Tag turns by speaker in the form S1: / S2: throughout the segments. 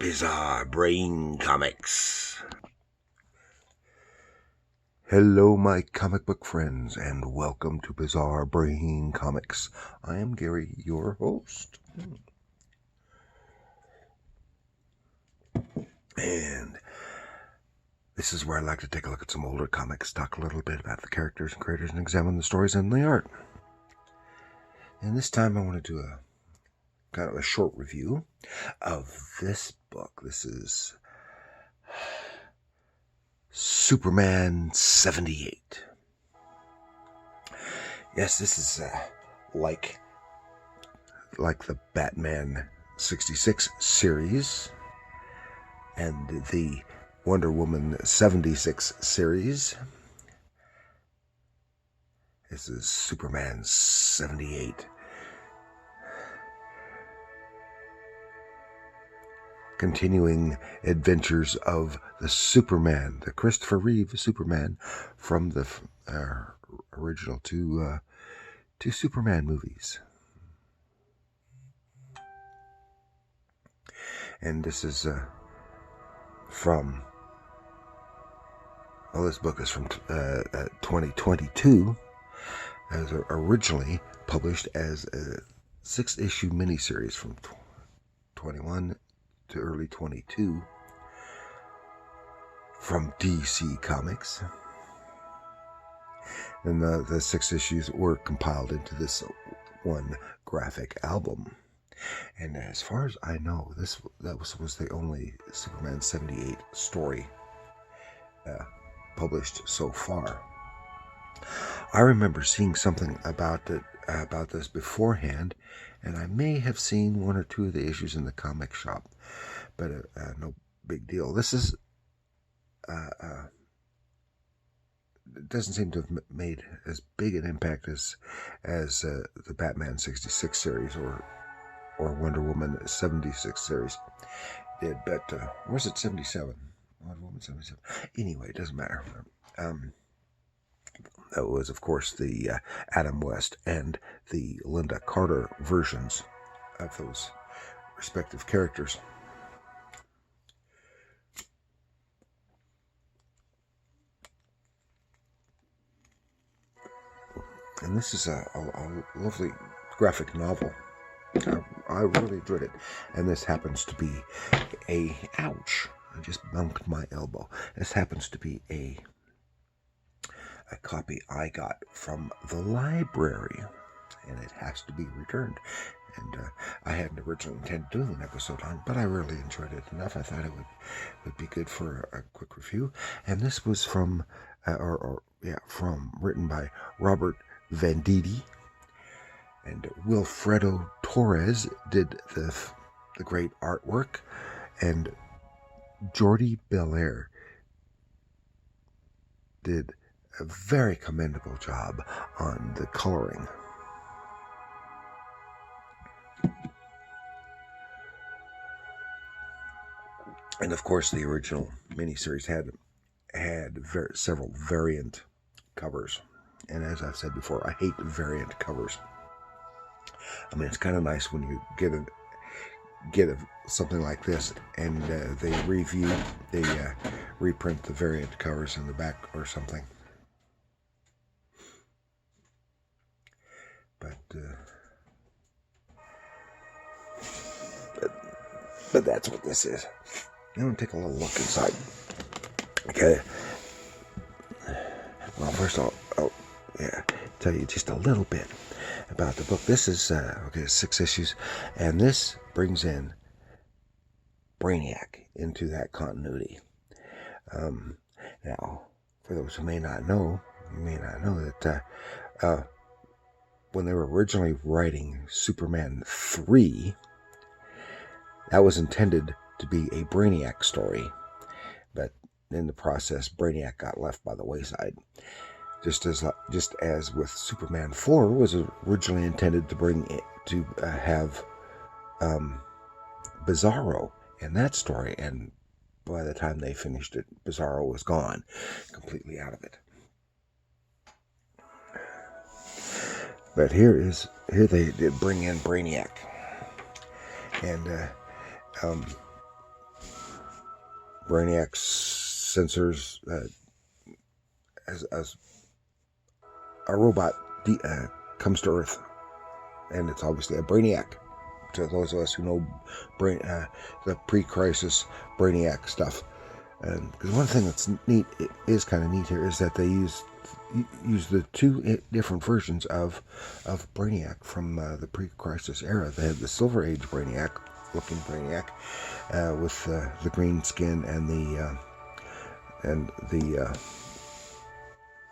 S1: Bizarre Brain Comics. Hello, my comic book friends, and welcome to Bizarre Brain Comics. I am Gary, your host. And this is where I like to take a look at some older comics, talk a little bit about the characters and creators, and examine the stories and the art. And this time I want to do a kind of a short review of this book. This is Superman 78. Yes, this is like the Batman 66 series and the Wonder Woman 76 series. This is Superman 78. Continuing adventures of the Superman, the Christopher Reeve Superman from the original two Superman movies. And this is this book is from 2022, as originally published as a 6-issue miniseries from 21 to early 22 from DC Comics. And the 6 issues were compiled into this one graphic album. And as far as I know, that was the only Superman 78 story published so far. I remember seeing something about this beforehand, and I may have seen one or two of the issues in the comic shop, but no big deal. This is it doesn't seem to have made as big an impact as the Batman 66 series or Wonder Woman 76 series did, but or was it 77? Wonder Woman 77. Anyway, it doesn't matter. That was, of course, the Adam West and the Linda Carter versions of those respective characters. And this is a lovely graphic novel. I really enjoyed it. And this happens to be ouch, I just bumped my elbow. This happens to be a copy I got from the library, and it has to be returned. And I hadn't originally intended doing an episode on it, but I really enjoyed it enough. I thought it would be good for a quick review. And this was from written by Robert Venditti, and Wilfredo Torres did the great artwork, and Jordi Belair did a very commendable job on the coloring. And of course, the original miniseries had several variant covers. And as I've said before, I hate variant covers. I mean, it's kind of nice when you get something like this, and they reprint the variant covers in the back or something. But that's what this is. I'm going to take a little look inside. Okay. Well, first I'll tell you just a little bit about the book. This is 6 issues, and this brings in Braniac into that continuity. Now, for those who may not know that when they were originally writing Superman 3, that was intended to be a Braniac story, but in the process, Braniac got left by the wayside. Just as with Superman 4 was originally intended to have Bizarro in that story, and by the time they finished it, Bizarro was gone, completely out of it. But here they did bring in Braniac, and Braniac's sensors as a robot comes to Earth, and it's obviously a Braniac. To those of us who know the pre-crisis Braniac stuff, and because one thing that's neat, it is kind of neat here, is that they use the two different versions of Braniac from the pre-crisis era. They had the Silver Age looking Braniac, with the green skin and the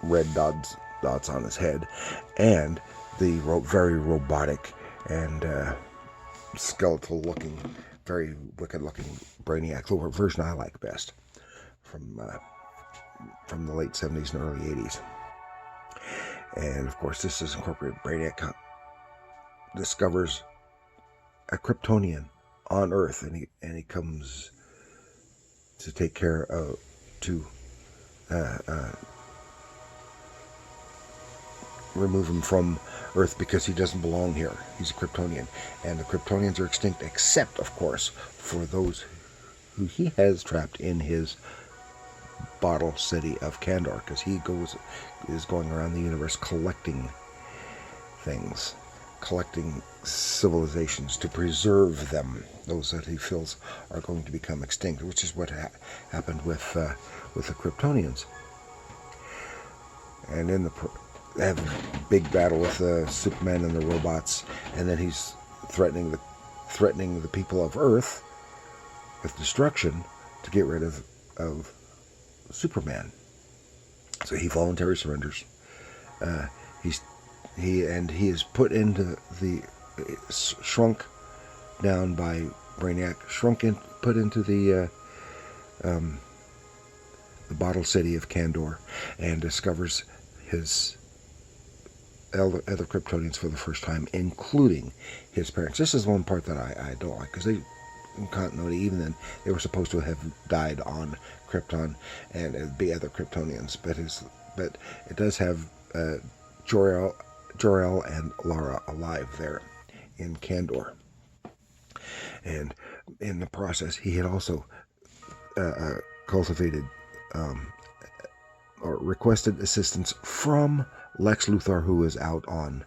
S1: red dots on his head, and the very robotic and skeletal looking, very wicked looking Braniac, the version I like best from the late 70s and early 80s. And of course, this is incorporated. Braniac discovers a Kryptonian on Earth, and he comes to take care of remove him from Earth because he doesn't belong here. He's a Kryptonian, and the Kryptonians are extinct, except, of course, for those who he has trapped in his bottle city of Kandor, because he is going around the universe collecting things, collecting civilizations to preserve them, those that he feels are going to become extinct, which is what happened with the Kryptonians. And they have a big battle with Superman and the robots, and then he's threatening the people of Earth with destruction to get rid of Superman. So he voluntarily surrenders. He is put into shrunk down by Braniac, put into the bottle city of Kandor, and discovers his other Kryptonians for the first time, including his parents. This is one part that I don't like, because in continuity, even then, they were supposed to have died on Krypton, and it'd be other Kryptonians. But it does have Jor-El and Lara alive there in Kandor. And in the process, he had also cultivated or requested assistance from Lex Luthor, who is out on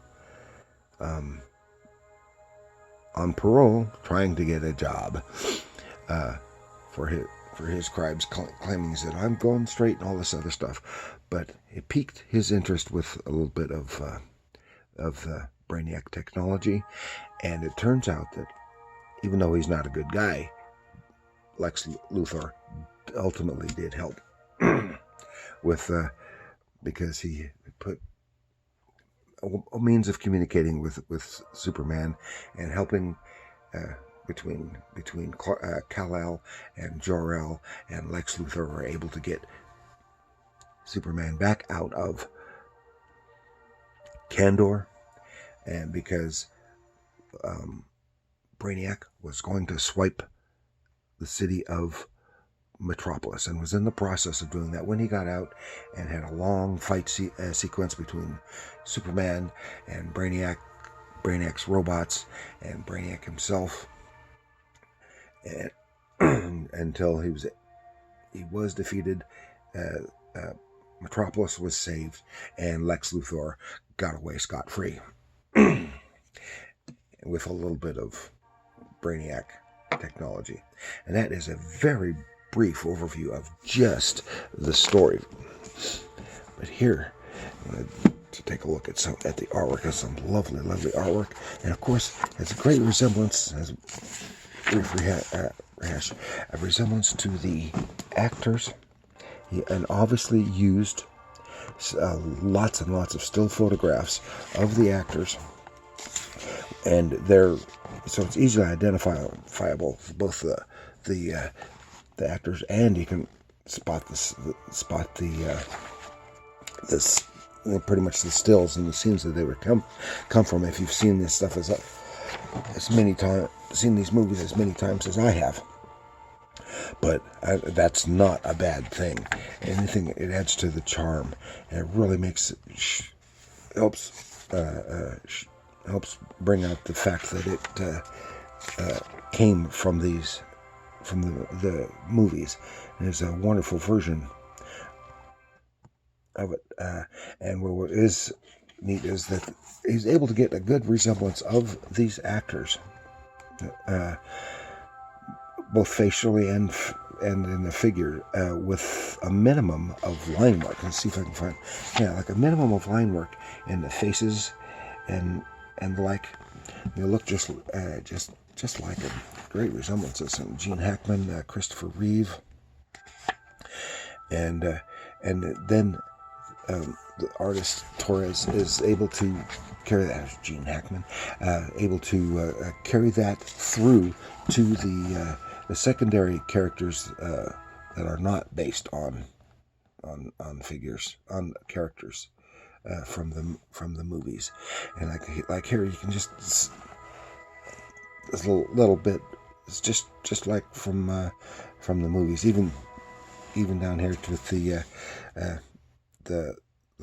S1: parole, trying to get a job for his crimes, claiming that I'm going straight and all this other stuff. But it piqued his interest with a little bit of Braniac technology, and it turns out that even though he's not a good guy, Lex Luthor ultimately did help with because he put a means of communicating with Superman and helping between Kal-El and Jor-El and Lex Luthor were able to get Superman back out of Kandor, and because Braniac was going to swipe the city of Metropolis, and was in the process of doing that when he got out and had a long fight sequence between Superman and Braniac's robots and Braniac himself, and until he was defeated. Metropolis was saved, and Lex Luthor got away scot-free with a little bit of Braniac technology. And that is a very brief overview of just the story. But here, I'm going to take a look at the artwork. It's some lovely, lovely artwork, and of course, it's a great resemblance, as brief rehash, a resemblance to the actors. And obviously used lots and lots of still photographs of the actors, and so it's easily identifiable for both the actors, and you can spot pretty much the stills and the scenes that they would come from. If you've seen this stuff seen these movies as many times as I have. But that's not a bad thing. Anything, it adds to the charm, and it really helps bring out the fact that it came from the movies, There's a wonderful version of it, and what is neat is that he's able to get a good resemblance of these actors, both facially and in the figure, with a minimum of line work. Let's see if I can find, like a minimum of line work in the faces, and like they look just like him. Great resemblances. And Gene Hackman, Christopher Reeve, and then the artist Torres is able to carry that. Gene Hackman, able to carry that through to the secondary characters that are not based on figures, on characters from the movies. And like here, you can just this little bit. It's just like from the movies. Even down here with the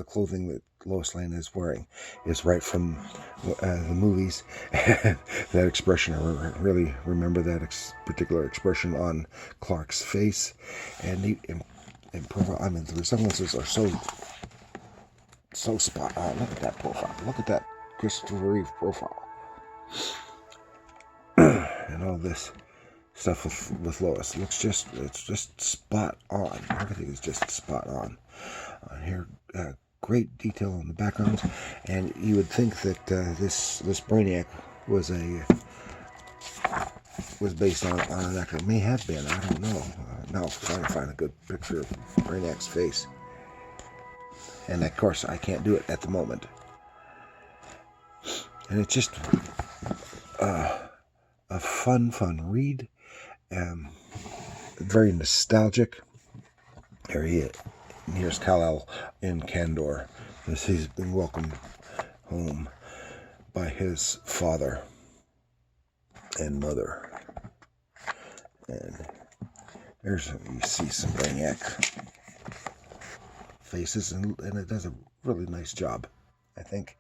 S1: clothing that Lois Lane is wearing is right from the movies. That expression, I really remember that particular expression on Clark's face, and in profile. I mean, the resemblances are so spot on. Look at that profile. Look at that Christopher Reeve profile, and all this stuff with Lois. It's just spot on. Everything is just spot on. Here, great detail on the backgrounds, and you would think that this Braniac was based on an actor. It may have been. I don't know. Now I'm trying to find a good picture of Braniac's face, and of course I can't do it at the moment. And it's just a fun read. Very nostalgic. There he is. And here's Kal-El in Kandor, as he's been welcomed home by his father and mother. And there's, you see some Braniac faces, and it does a really nice job, I think.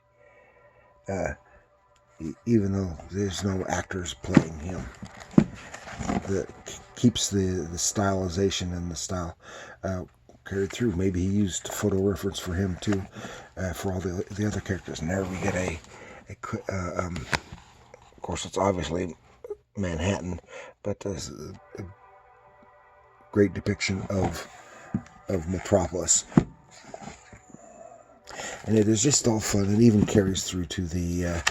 S1: Even though there's no actors playing him, that keeps the stylization and the style carried through. Maybe he used photo reference for him too, for all the other characters. And there we get of course, it's obviously Manhattan, but a great depiction of Metropolis. And it is just all fun. It even carries through to the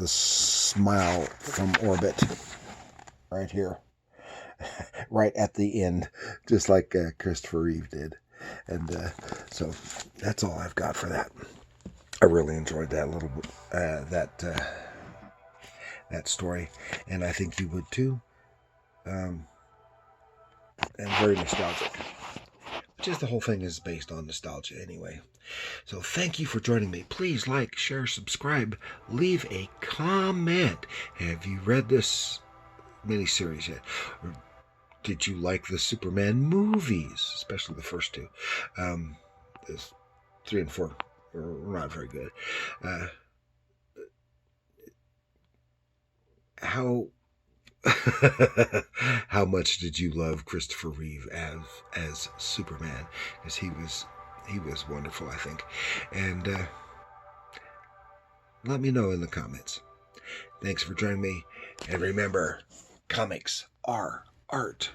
S1: smile from orbit right here. Right at the end, just like Christopher Reeve did. And so that's all I've got for that. I really enjoyed that little that story, and I think you would too. And very nostalgic, which is the whole thing is based on nostalgia anyway. So thank you for joining me. Please like, share, subscribe, leave a comment. Have you read this miniseries yet? Or did you like the Superman movies, especially the first two? There's 3 and 4 are not very good. How how much did you love Christopher Reeve as Superman? Because he was wonderful, I think. And let me know in the comments. Thanks for joining me, and remember, comics are art.